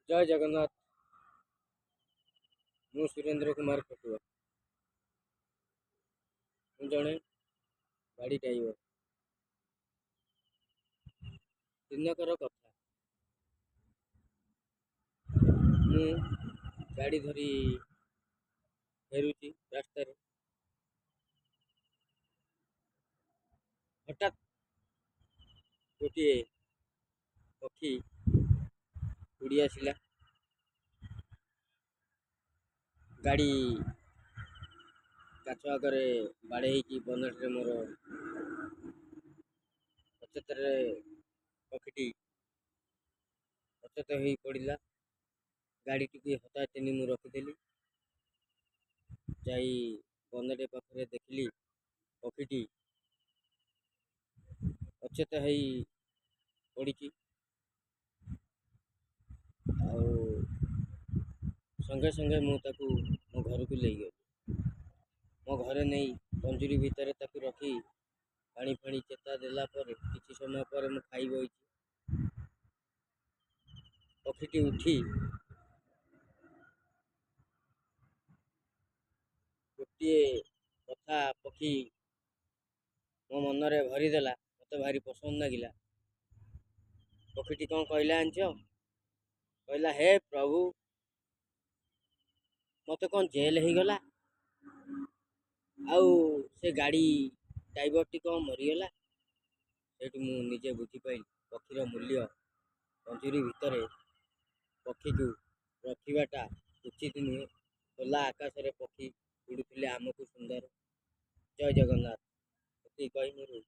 जय जगन्नाथ। मु सुरेंद्र कुमार खटुआ। मु जड़े गाड़ी ड्राइवर। दिनकर कथा मु गाड़ी धरी फेरुची रास्तार हठात गोटे पक्षी उड़ी आसला। गाड़ी काच आगे बाड़े बनेट मोर अचेत पक्षी अचेत हो पड़ा। गाड़ी टी हटाते मुझे रखिदेली जा बनेट पाखे देखली पक्षी अचेत हो पड़ी। संगे संगे मुझे मो घर को ले गली। मो घरे नहीं पंजूरी भितर रखी पानी फाणी चेता देला किसी समय पर मु खाई बही। पक्षी उठी गोटे कथा पक्षी मो मन में भरीदेला। मत भारी पसंद लगिला। पक्षी कौन कहला आंच कहला हे प्रभु मत कौन जेल हो गला आउ से गाड़ी ड्राइवर टी कौन मरीगला। से मुझे बुझीपाली पक्षीर मूल्य पंजूरी भितर पक्षी को रखाटा उचित नुहे। खोला आकाश रे पक्षी उड़ुले आमको सुंदर। जय जगन्नाथ कही।